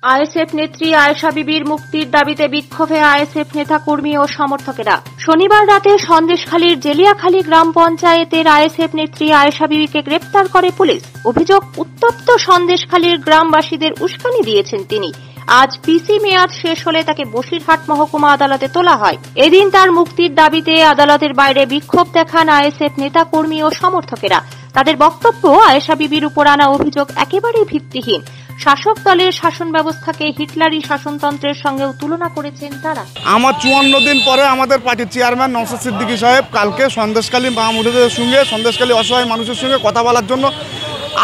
ISF নেত্রী আয়েশা বিবির মুক্তির দাবিতে বিক্ষোভে আইএসএফ নেতাকর্মী ও সমর্থকেরা। শনিবার রাতে সন্দেশখালীর জেলিয়াখালী গ্রাম পঞ্চায়েতের আইএসএফ নেত্রী আয়েশা বিবিকে গ্রেপ্তার করে পুলিশ। অভিযোগ, উত্তপ্ত সন্দেশখালীর গ্রামবাসীদের উস্কানি দিয়েছেন তিনি। আজ পিসি মেয়াদ শেষ হলে তাকে বসিরহাট মহকুমা আদালতে তোলা হয়। এদিন তার মুক্তির দাবিতে আদালতের বাইরে বিক্ষোভ দেখান আইএসএফ নেতাকর্মী ও সমর্থকেরা। তাদের বক্তব্য, আয়েশা বিবির উপর আনা অভিযোগ একেবারেই ভিত্তিহীন। শাসক দলের শাসন ব্যবস্থাকে হিটলারি শাসনতন্ত্রের সঙ্গেও তুলনা করেছেন তারা। আমার 54 দিন পরে আমাদের পার্টির চেয়ারম্যান নওশাদ সিদ্দিকী সাহেব কালকে সন্দেশখালী মাহমুদের সঙ্গে, সন্দেশখালী অসহায় মানুষের সঙ্গে কথা বলার জন্য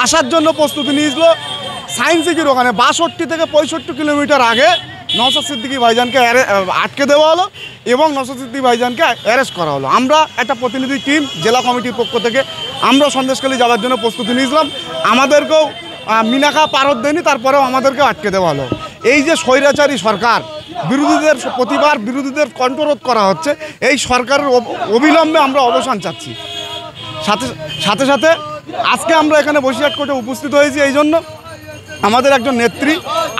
আসার জন্য প্রস্তুতি নিয়েছিল। সায়েন্স সিটির ওখানে 62 থেকে 65 কিলোমিটার আগে নওশাদ সিদ্দিকী ভাইজানকে আটকে দেওয়া হলো এবং নওশাদ সিদ্দিকী ভাইজানকে অ্যারেস্ট করা হলো। আমরা একটা প্রতিনিধি টিম জেলা কমিটির পক্ষ থেকে আমরা সন্দেশখালী যাওয়ার জন্য প্রস্তুতি নিয়েছিলাম। আমাদেরকেও মিনাখা পারত দেয়নি, তারপরেও আমাদেরকে আটকে দেওয়া হলো। এই যে স্বৈরাচারী সরকার, বিরোধীদের প্রতিবার বিরোধীদের কণ্ঠরোধ করা হচ্ছে, এই সরকারের অবিলম্বে আমরা অবসান চাচ্ছি। সাথে সাথে আজকে আমরা এখানে বসিরহাট কোর্টে উপস্থিত হয়েছি এই জন্য, আমাদের একজন নেত্রী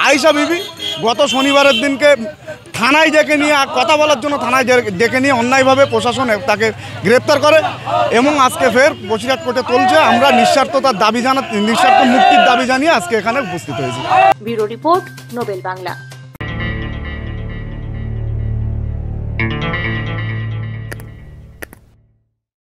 আয়েশা বিবি গত শনিবারের দিনকে থানায় ডেকে নিয়ে কথা বলার জন্য থানায় ডেকে নিয়ে অন্যায়ভাবে প্রশাসন তাকে গ্রেপ্তার করে এবং আজকে ফের বসিরহাট কোর্টে তুলছে। আমরা নিঃস্বার্থ মুক্তির দাবি জানিয়ে আজকে এখানে উপস্থিত হয়েছি। Bureau report, Nobel Bangla.